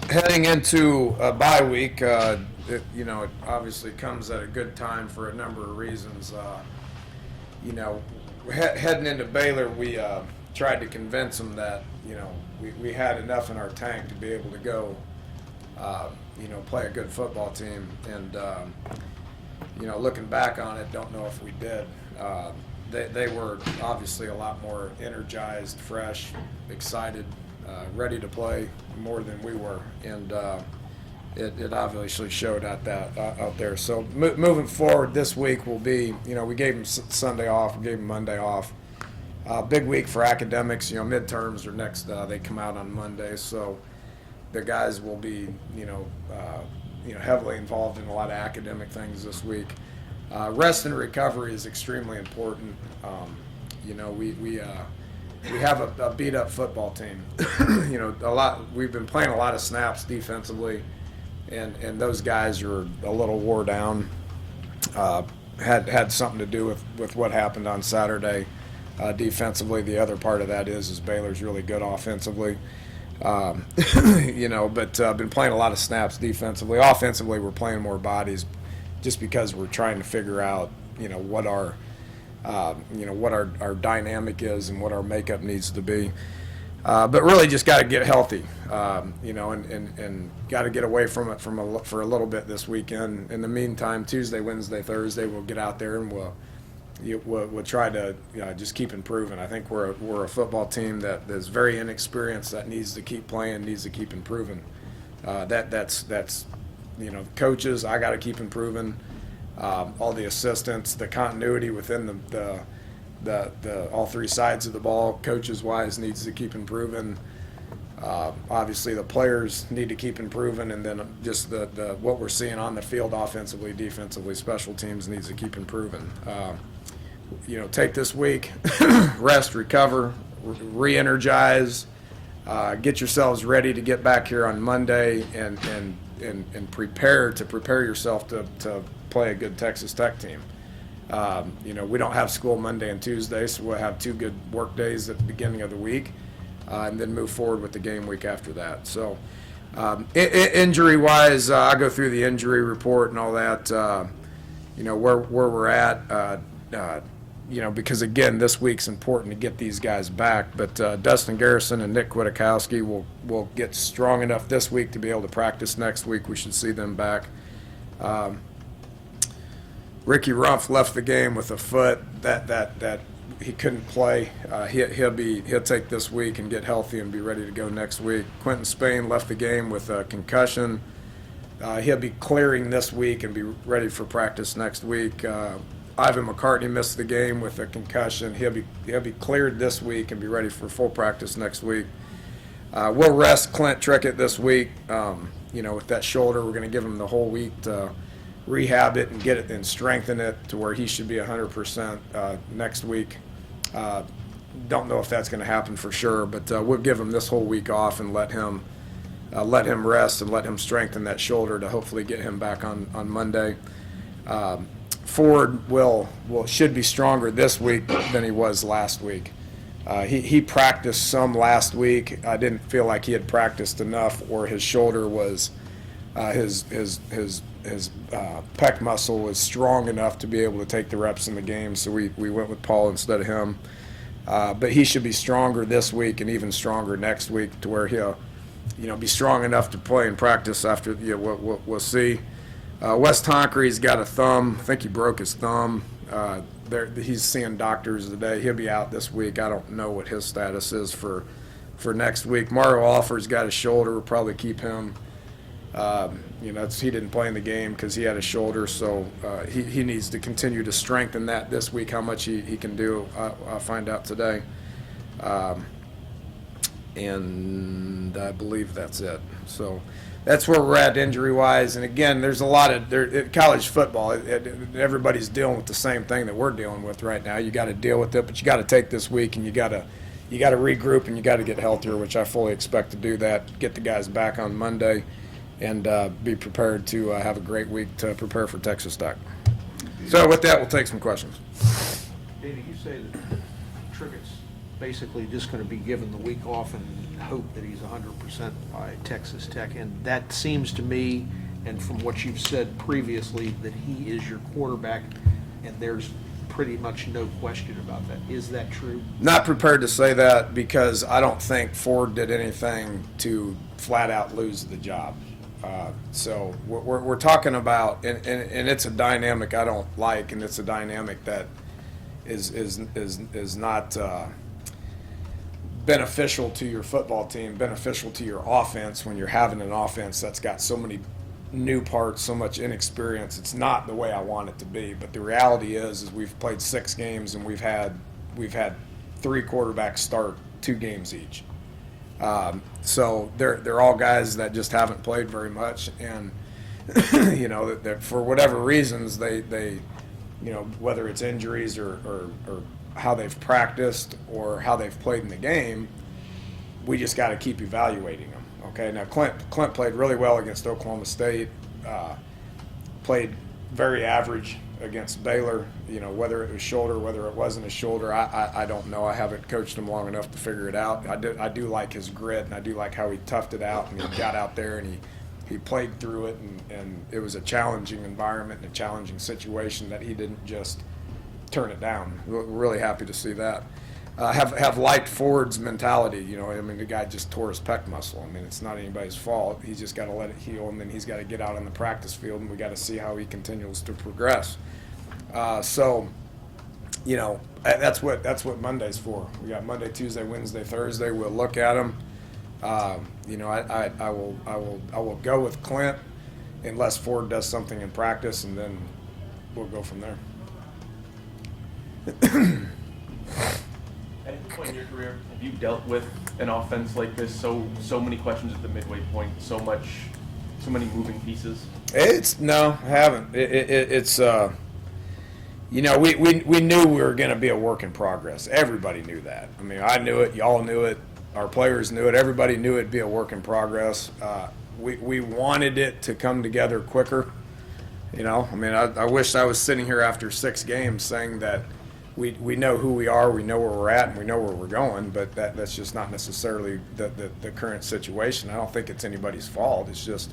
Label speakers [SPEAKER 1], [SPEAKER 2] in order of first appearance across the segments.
[SPEAKER 1] Heading into a bye week, it obviously comes at a good time for a number of reasons. Heading into Baylor, we tried to convince them that we had enough in our tank to be able to go, play a good football team. And looking back on it, don't know if we did. They were obviously a lot more energized, fresh, excited, ready to play more than we were, and it obviously showed out there. So moving forward, this week will be, we gave them Sunday off, we gave them Monday off. Big week for academics. Midterms are next. They come out on Monday, so the guys will be, heavily involved in a lot of academic things this week. Rest and recovery is extremely important. We have a beat-up football team. We've been playing a lot of snaps defensively, and those guys are a little wore down. Had something to do with what happened on Saturday defensively. The other part of that is Baylor's really good offensively. But been playing a lot of snaps defensively. Offensively, we're playing more bodies, just because we're trying to figure out, what our dynamic is and what our makeup needs to be. But really just got to get healthy, and got to get away from it for a little bit this weekend. In the meantime, Tuesday, Wednesday, Thursday, we'll get out there and we'll try to just keep improving. I think we're a football team that is very inexperienced, that needs to keep playing, needs to keep improving. That's coaches, I got to keep improving. All the assistants, the continuity within the all three sides of the ball, coaches wise, needs to keep improving. Obviously, the players need to keep improving, and then just the what we're seeing on the field, offensively, defensively, special teams needs to keep improving. Take this week, rest, recover, re-energize, get yourselves ready to get back here on Monday, and prepare yourself to play a good Texas Tech team. We don't have school Monday and Tuesday, so we'll have 2 good work days at the beginning of the week, and then move forward with the game week after that. So injury-wise, I go through the injury report and all that, where we're at, because, again, this week's important to get these guys back. But Dustin Garrison and Nick Kwiatkowski will get strong enough this week to be able to practice next week. We should see them back. Ricky Rumpf left the game with a foot that he couldn't play. He'll take this week and get healthy and be ready to go next week. Quentin Spain left the game with a concussion. He'll be clearing this week and be ready for practice next week. Ivan McCartney missed the game with a concussion. He'll be cleared this week and be ready for full practice next week. We'll rest Clint Trickett this week. With that shoulder, we're going to give him the whole week to rehab it and get it and strengthen it to where he should be 100% next week. Don't know if that's going to happen for sure, but we'll give him this whole week off and let him rest and let him strengthen that shoulder to hopefully get him back on Monday. Ford should be stronger this week than he was last week. He practiced some last week. I didn't feel like he had practiced enough, or his shoulder was his pec muscle was strong enough to be able to take the reps in the game. So we went with Paul instead of him. But he should be stronger this week and even stronger next week, to where he'll be strong enough to play and practice after. We'll see. Wes Tonkery's got a thumb. I think he broke his thumb. He's seeing doctors today. He'll be out this week. I don't know what his status is for next week. Mario Alford's got a shoulder. We'll probably keep him. He didn't play in the game because he had a shoulder, so he needs to continue to strengthen that this week. How much he can do, I'll find out today. And I believe that's it. So that's where we're at injury-wise. And again, there's a lot of college football. Everybody's dealing with the same thing that we're dealing with right now. You got to deal with it, but you got to take this week and you got to regroup and you got to get healthier, which I fully expect to do that. Get the guys back on Monday, and be prepared to have a great week to prepare for Texas Tech. So with that, we'll take some questions.
[SPEAKER 2] Dana, you say that Trickett's basically just going to be given the week off and hope that he's 100% by Texas Tech. And that seems to me, and from what you've said previously, that he is your quarterback, and there's pretty much no question about that. Is that true?
[SPEAKER 1] Not prepared to say that because I don't think Ford did anything to flat out lose the job. So we're talking about, and it's a dynamic I don't like, and it's a dynamic that is not beneficial to your football team, beneficial to your offense when you're having an offense that's got so many new parts, so much inexperience. It's not the way I want it to be. But the reality is we've played 6 games and we've had 3 quarterbacks start 2 games each. So they're all guys that just haven't played very much, and you know that for whatever reasons they whether it's injuries or how they've practiced or how they've played in the game, we just got to keep evaluating them. Okay, now Clint played really well against Oklahoma State, played very average against Baylor. Whether it was shoulder, whether it wasn't a shoulder, I don't know. I haven't coached him long enough to figure it out. I do like his grit, and I do like how he toughed it out, and he got out there and he played through it, and it was a challenging environment and a challenging situation that he didn't just turn it down. We're really happy to see that. Have liked Ford's mentality. The guy just tore his pec muscle. It's not anybody's fault. He's just got to let it heal, and then he's got to get out on the practice field, and we got to see how he continues to progress. So that's what Monday's for. We got Monday, Tuesday, Wednesday, Thursday. We'll look at them. I will go with Clint unless Ford does something in practice, and then we'll go from there.
[SPEAKER 3] At any point in your career, have you dealt with an offense like this? So many questions at the midway point, so many moving pieces.
[SPEAKER 1] No, I haven't. It's we knew we were going to be a work in progress. Everybody knew that. I knew it. Y'all knew it. Our players knew it. Everybody knew it'd be a work in progress. We wanted it to come together quicker. I wish I was sitting here after 6 games saying that we know who we are, we know where we're at, and we know where we're going, but that's just not necessarily the current situation. I don't think it's anybody's fault. It's just,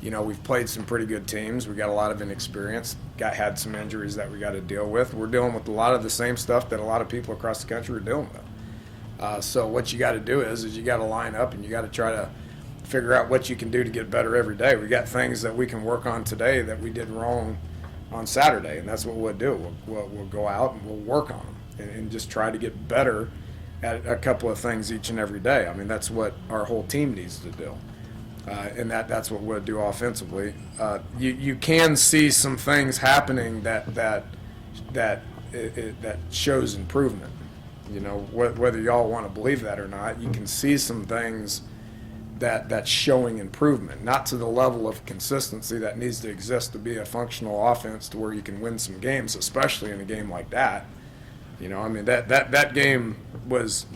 [SPEAKER 1] we've played some pretty good teams. We got a lot of inexperience, had some injuries that we got to deal with. We're dealing with a lot of the same stuff that a lot of people across the country are dealing with. So what you got to do is you got to line up and you got to try to figure out what you can do to get better every day. We got things that we can work on today that we did wrong on Saturday, and that's what we'll do. We'll go out and we'll work on them and just try to get better at a couple of things each and every day. That's what our whole team needs to do, and that's what we'll do offensively. You can see some things happening that shows improvement. Whether y'all want to believe that or not, you can see some things that's showing improvement, not to the level of consistency that needs to exist to be a functional offense to where you can win some games, especially in a game like that. That game was,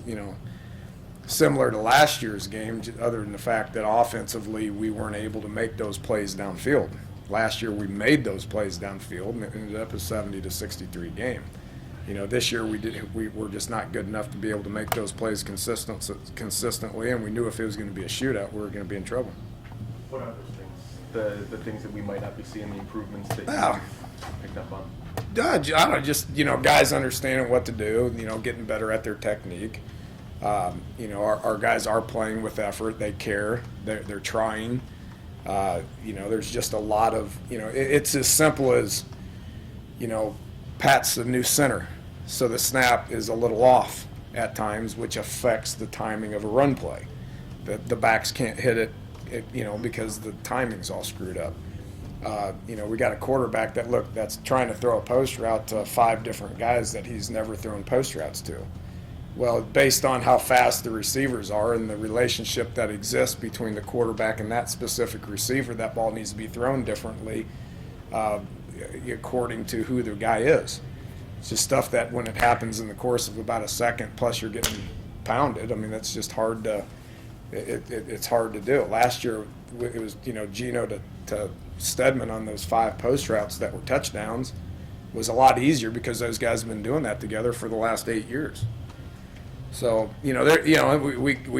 [SPEAKER 1] similar to last year's game, other than the fact that offensively we weren't able to make those plays downfield. Last year we made those plays downfield, and it ended up a 70-63 game. This year we were just not good enough to be able to make those plays consistently, and we knew if it was going to be a shootout, we were going to be in trouble.
[SPEAKER 3] What are those things? The things that we might not be seeing, the improvements that you picked up on?
[SPEAKER 1] I don't know, just guys understanding what to do, getting better at their technique. Our guys are playing with effort. They care. They're trying. There's just a lot of it's as simple as Pat's the new center. So the snap is a little off at times, which affects the timing of a run play. The backs can't hit it, because the timing's all screwed up. We got a quarterback that's trying to throw a post route to 5 different guys that he's never thrown post routes to. Well, based on how fast the receivers are and the relationship that exists between the quarterback and that specific receiver, that ball needs to be thrown differently according to who the guy is. It's just stuff that when it happens in the course of about a second, plus you're getting pounded, that's just hard to it's hard to do. Last year it was Geno to Stedman on those 5 post routes that were touchdowns was a lot easier because those guys have been doing that together for the last 8 years. So, we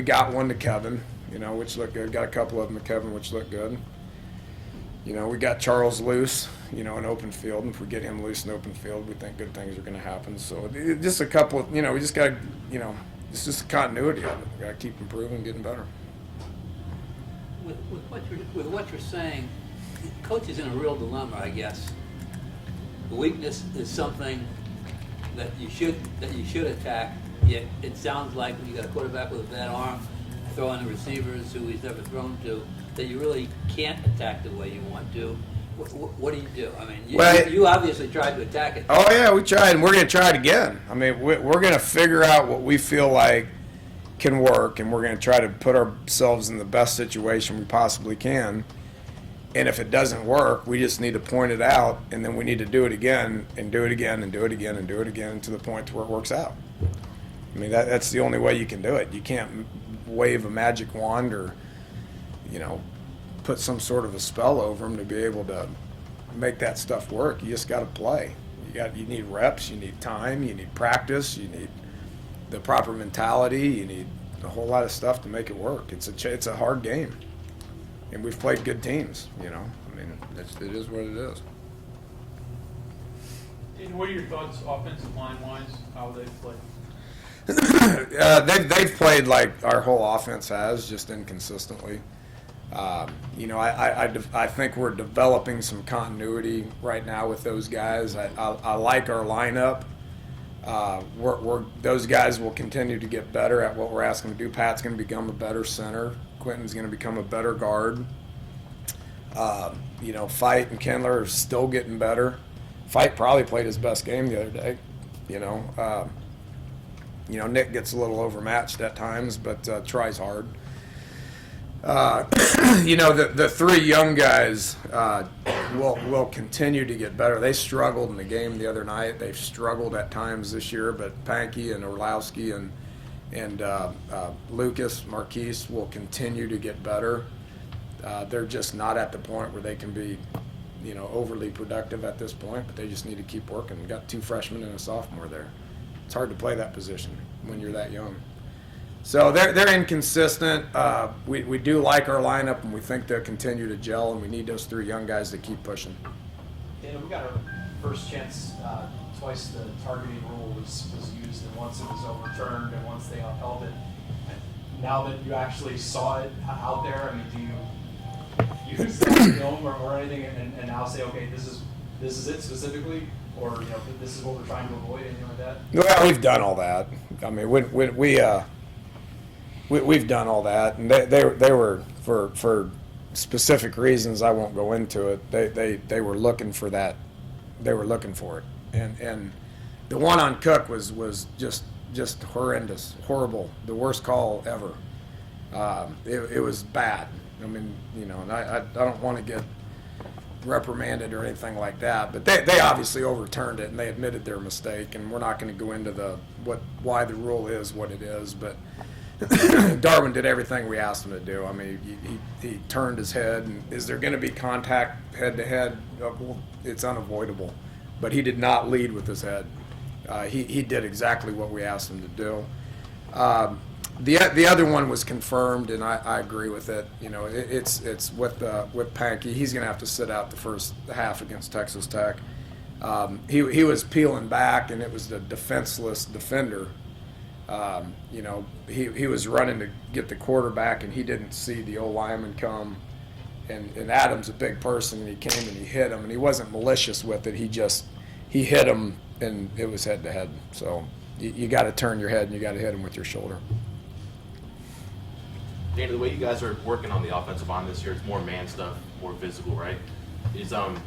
[SPEAKER 1] got one to Kevin, which looked good. Got a couple of them to Kevin, which looked good. We got Charles loose, in open field. And if we get him loose in open field, we think good things are going to happen. So just a couple of, we just got to, it's just the continuity of it. We got to keep improving, getting better.
[SPEAKER 4] With what you're saying, coach is in a real dilemma, I guess. The weakness is something that you should attack. Yet it sounds like when you got a quarterback with a bad arm, throwing the receivers who he's never thrown to, that you really can't attack the way you want to. What do you do? I mean, you obviously tried to attack it.
[SPEAKER 1] Oh yeah, we tried, and we're going to try it again. I mean, we're going to figure out what we feel like can work, and we're going to try to put ourselves in the best situation we possibly can. And if it doesn't work, we just need to point it out, and then we need to do it again, and do it again, and do it again, and do it again, to the point to where it works out. I mean, that's the only way you can do it. You can't wave a magic wand or, put some sort of a spell over them to be able to make that stuff work. You just got to play. You need reps, you need time, you need practice, you need the proper mentality, you need a whole lot of stuff to make it work. It's a hard game, and we've played good teams. I mean, it is what it is.
[SPEAKER 5] And what are your thoughts offensive line-wise, how they play?
[SPEAKER 1] They've played like our whole offense has, just inconsistently. I think we're developing some continuity right now with those guys. I like our lineup. Those guys will continue to get better at what we're asking them to do. Pat's going to become a better center. Quentin's going to become a better guard. Fight and Kindler are still getting better. Fight probably played his best game the other day. Nick gets a little overmatched at times, but tries hard. The three young guys will continue to get better. They struggled in the game the other night. They've struggled at times this year, but Pankey and Orlowski and Lucas Marquise will continue to get better. They're just not at the point where they can be, overly productive at this point, but they just need to keep working. We got 2 freshmen and a sophomore there. It's hard to play that position when you're that young. So they're inconsistent. We do like our lineup, and we think they'll continue to gel, and we need those 3 young guys to keep pushing.
[SPEAKER 6] Dana, we got our first chance. Twice the targeting rule was used, and once it was overturned, and once they upheld it. Now that you actually saw it out there, I mean, do you use that film or anything, and now say, okay, this is it specifically, or this is what we're trying to avoid, anything like that?
[SPEAKER 1] Well, we've done all that. I mean, we've done all that, and they were for specific reasons. I won't go into it. They were looking for that. They were looking for it, and the one on Cook was just horrendous, horrible, the worst call ever. It was bad. I mean, and I don't want to get reprimanded or anything like that, but they obviously overturned it, and they admitted their mistake, and we're not going to go into why the rule is what it is, but Darwin did everything we asked him to do. I mean, he turned his head, and is there going to be contact head to head? Well, it's unavoidable, but he did not lead with his head. He did exactly what we asked him to do. The other one was confirmed, and I agree with it. It's with Pankey. He's going to have to sit out the first half against Texas Tech. He was peeling back, and it was the defenseless defender. He was running to get the quarterback, and he didn't see the old lineman come. And Adam's a big person, and he came and he hit him, and he wasn't malicious with it. He hit him, and it was head to head. So you got to turn your head, and you got to hit him with your shoulder.
[SPEAKER 7] Dana, the way you guys are working on the offensive line this year, it's more man stuff, more physical, right? I don't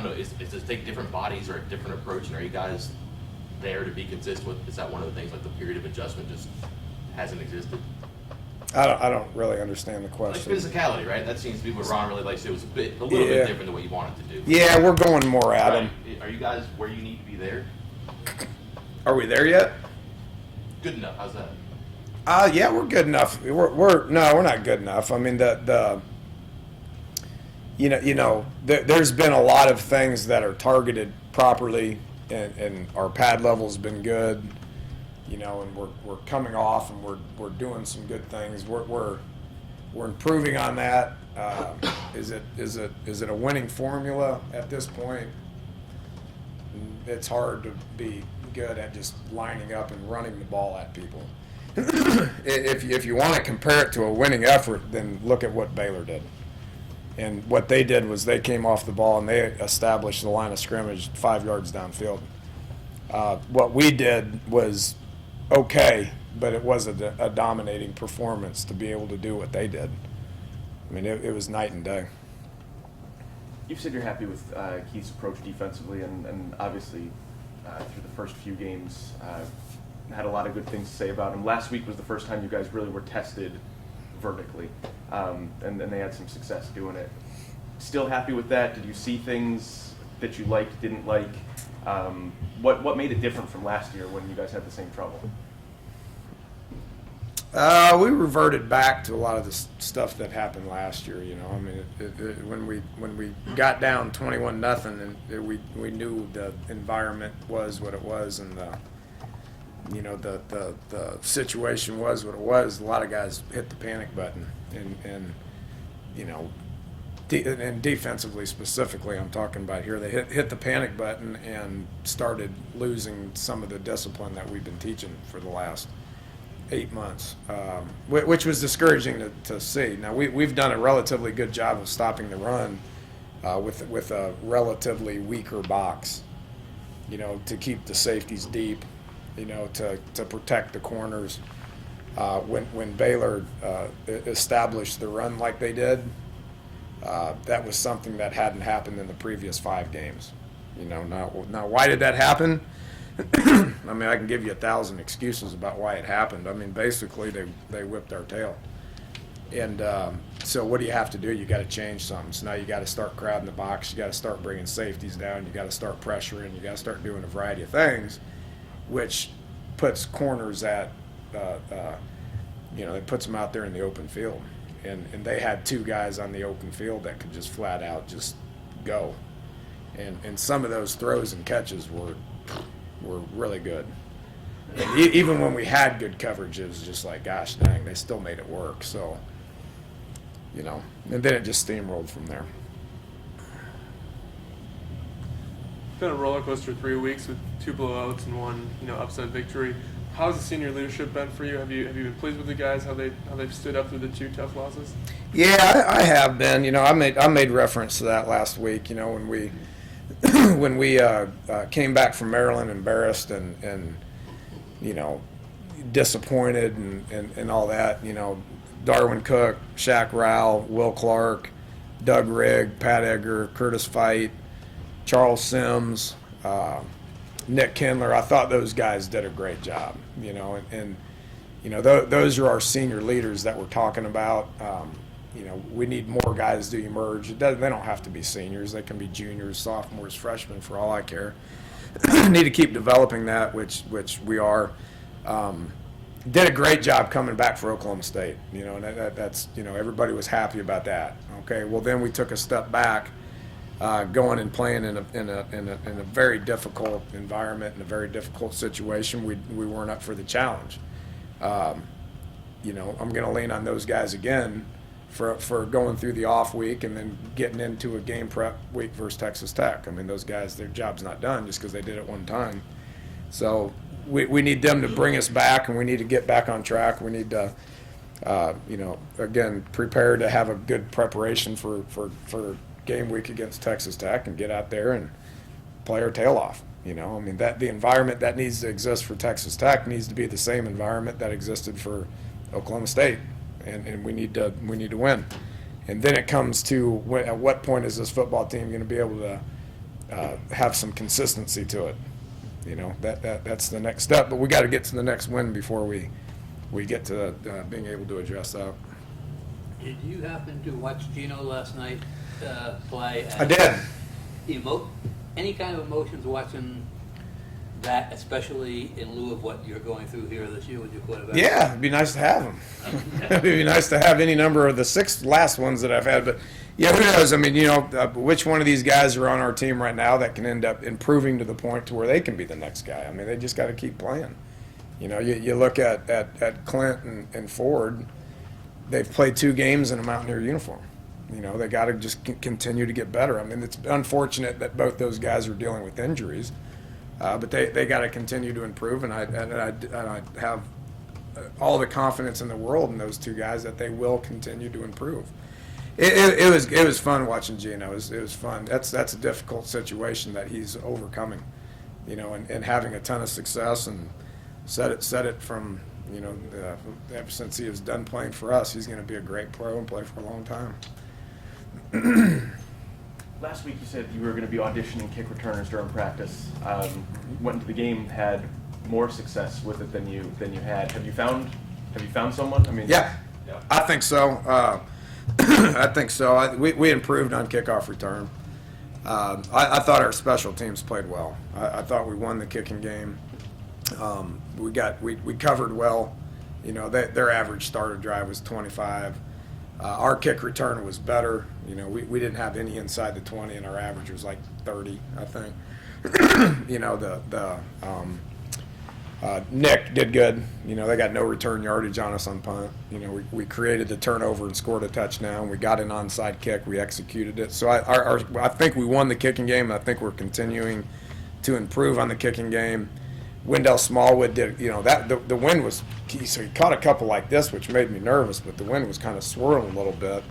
[SPEAKER 7] know, is to take different bodies or a different approach, and are you guys there to be consistent with? Is that one of the things, like the period of adjustment just hasn't existed?
[SPEAKER 1] I don't really understand the question.
[SPEAKER 7] Like physicality, right? That seems to be what Ron really likes. It was a little bit different than what you wanted to do.
[SPEAKER 1] Yeah, we're going more at him.
[SPEAKER 7] Are you guys where you need to be there?
[SPEAKER 1] Are we there yet?
[SPEAKER 7] Good enough. How's that?
[SPEAKER 1] Yeah, we're good enough. We're not good enough. I mean, there's been a lot of things that are targeted properly, and our pad level's been good. and we're coming off and we're doing some good things. We're improving on that. Is it a winning formula at this point? It's hard to be good at just lining up and running the ball at people. If you want to compare it to a winning effort, then look at what Baylor did. And what they did was they came off the ball and they established the line of scrimmage 5 yards downfield. What we did was okay, but it wasn't a dominating performance to be able to do what they did. I mean, it was night and day.
[SPEAKER 3] You've said you're happy with Keith's approach defensively, and obviously through the first few games had a lot of good things to say about him. Last week was the first time you guys really were tested vertically, and they had some success doing it. Still happy with that? Did you see things that you liked, didn't like? What made it different from last year when you guys had the same trouble?
[SPEAKER 1] We reverted back to a lot of the stuff that happened last year. I mean, when we got down 21-0, and we knew the environment was what it was, and the situation was what it was. A lot of guys hit the panic button, and defensively specifically, I'm talking about here, they hit the panic button and started losing some of the discipline that we've been teaching for the last 8 months, which was discouraging to see. Now we've done a relatively good job of stopping the run with a relatively weaker box, to keep the safeties deep, to protect the corners. When Baylor established the run like they did, that was something that hadn't happened in the previous 5 games. Now why did that happen? I mean, I can give you 1,000 excuses about why it happened. I mean, basically, they whipped our tail. And so what do you have to do? You got to change something. So now you got to start crowding the box. You got to start bringing safeties down. You got to start pressuring. You got to start doing a variety of things, which puts corners at, it puts them out there in the open field. And they had 2 guys on the open field that could just flat out just go. And some of those throws and catches were really good. And even when we had good coverage, it was just like, gosh dang, they still made it work. So, and then it just steamrolled from there.
[SPEAKER 8] It's been a roller coaster 3 weeks with 2 blowouts and 1, upset victory. How's the senior leadership been for you? Have you been pleased with the guys, how they've stood up through the 2 tough losses?
[SPEAKER 1] Yeah, I have been. I made reference to that last week. When we when we came back from Maryland embarrassed and disappointed and all that, Darwin Cook, Shaq Rowell, Will Clark, Doug Rigg, Pat Egger, Curtis Fight, Charles Sims, Nick Kindler. I thought those guys did a great job, those are our senior leaders that we're talking about. We need more guys to emerge. They don't have to be seniors. They can be juniors, sophomores, freshmen, for all I care. Need to keep developing that, which we are. Did a great job coming back for Oklahoma State. And that's everybody was happy about that. Okay, well then we took a step back, going and playing in a very difficult environment, in a very difficult situation. We weren't up for the challenge. I'm going to lean on those guys again for going through the off week and then getting into a game prep week versus Texas Tech. I mean, those guys, their job's not done just because they did it one time. So we need them to bring us back, and we need to get back on track. We need to, again, prepare to have a good preparation for game week against Texas Tech and get out there and play our tail off. That the environment that needs to exist for Texas Tech needs to be the same environment that existed for Oklahoma State. And we need to win. And then it comes to at what point is this football team going to be able to have some consistency to it? That's the next step. But we got to get to the next win before we get to being able to address that.
[SPEAKER 4] Did you happen to watch Gino last night play?
[SPEAKER 1] I did.
[SPEAKER 4] Any kind of emotions watching that, especially in lieu of what you're going through here this year with your quarterback?
[SPEAKER 1] Yeah, it'd be nice to have them. It'd be nice to have any number of the 6 last ones that I've had. But, yeah, who knows? I mean, which one of these guys are on our team right now that can end up improving to the point to where they can be the next guy? I mean, they just got to keep playing. You know, you look at Clint and Ford, they've played 2 games in a Mountaineer uniform. You know, they got to just continue to get better. I mean, it's unfortunate that both those guys are dealing with injuries, but they got to continue to improve, and I have all the confidence in the world in those 2 guys that they will continue to improve. It was fun watching Gino. It was fun. That's a difficult situation that he's overcoming, you know, and having a ton of success, and said it from, you know, ever since he was done playing for us, he's going to be a great pro and play for a long time.
[SPEAKER 3] Last week you said you were going to be auditioning kick returners during practice. Went into the game, had more success with it than you had. Have you found someone? I mean,
[SPEAKER 1] Yeah. I think so. I think so. We improved on kickoff return. I thought our special teams played well. I thought we won the kicking game. We covered well. You know, their average starter drive was 25. Our kick return was better. You know, we didn't have any inside the 20, and our average was like 30, I think. You know, Nick did good. You know, they got no return yardage on us on punt. You know, we created the turnover and scored a touchdown. We got an onside kick. We executed it. So I think we won the kicking game. I think we're continuing to improve on the kicking game. Wendell Smallwood did, you know, that the wind was, so he caught a couple like this, which made me nervous, but the wind was kind of swirling a little bit.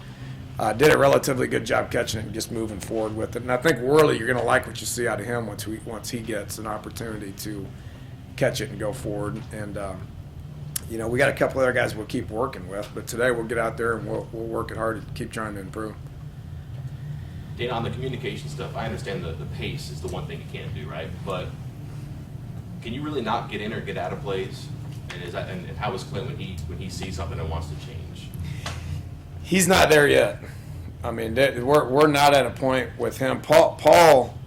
[SPEAKER 1] Did a relatively good job catching it and just moving forward with it. And I think Worley, you're going to like what you see out of him once he gets an opportunity to catch it and go forward. And, you know, we got a couple other guys we'll keep working with, but today we'll get out there and we'll work it hard to keep trying to improve.
[SPEAKER 7] Dana, on the communication stuff, I understand the pace is the one thing you can't do, right? But can you really not get in or get out of plays? And how is Clint when he sees something and wants to change?
[SPEAKER 1] He's not there yet. I mean, we're not at a point with him. Paul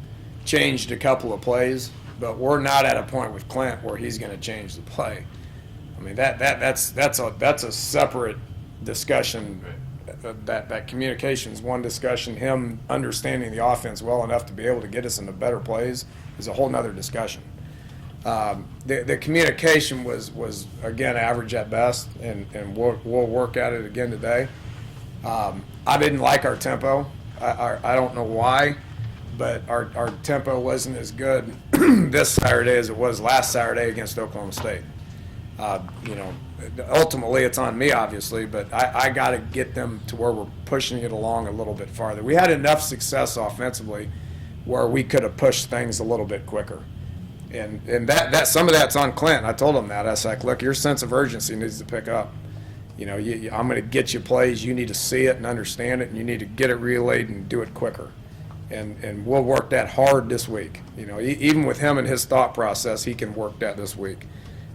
[SPEAKER 1] changed a couple of plays, but we're not at a point with Clint where he's going to change the play. I mean, that's a separate discussion. That communication is one discussion. Him understanding the offense well enough to be able to get us into better plays is a whole nother discussion. The communication was again average at best, and we'll work at it again today. I didn't like our tempo. I don't know why, but our tempo wasn't as good this Saturday as it was last Saturday against Oklahoma State. You know, ultimately it's on me, obviously, but I got to get them to where we're pushing it along a little bit farther. We had enough success offensively where we could have pushed things a little bit quicker. And that some of that's on Clint. I told him that. I was like, look, your sense of urgency needs to pick up. You know, I'm going to get you plays. You need to see it and understand it, and you need to get it relayed and do it quicker. And we'll work that hard this week. You know, even with him and his thought process, he can work that this week.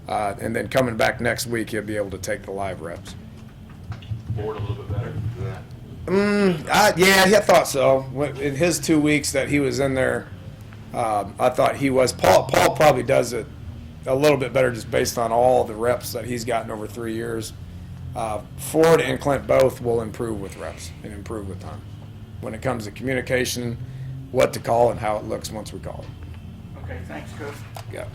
[SPEAKER 1] And then coming back next week, he'll be able to take the live reps.
[SPEAKER 7] Forward a little bit better than that?
[SPEAKER 1] Yeah, I thought so. In his 2 weeks that he was in there, I thought he was. Paul probably does it a little bit better just based on all the reps that he's gotten over 3 years. Ford and Clint both will improve with reps and improve with time. When it comes to communication, what to call and how it looks once we call it.
[SPEAKER 9] Okay, thanks, Coach.
[SPEAKER 1] Yeah.